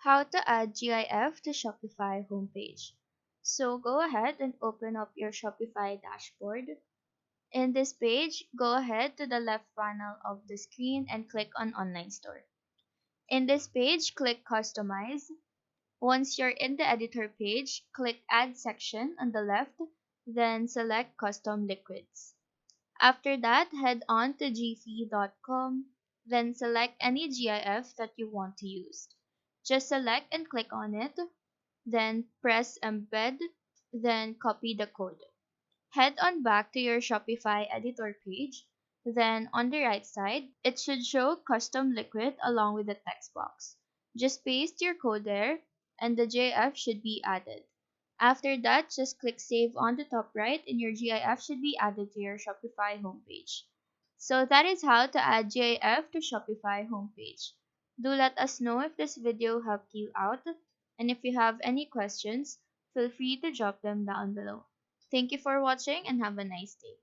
How to add GIF to Shopify homepage. So go ahead and open up your Shopify dashboard. In this page, go ahead to the left panel of the screen and click on Online Store. In this page, click Customize. Once you're in the editor page, click Add section on the left, then select Custom Liquids. After that, head on to gphy.com, then select any GIF that you want to use. Just select and click on it, then press Embed, then copy the code. Head on back to your Shopify editor page, then on the right side, it should show Custom Liquid along with the text box. Just paste your code there, and the GIF should be added. After that, just click Save on the top right, and your GIF should be added to your Shopify homepage. So that is how to add GIF to Shopify homepage. Do let us know if this video helped you out, and if you have any questions, feel free to drop them down below. Thank you for watching and have a nice day.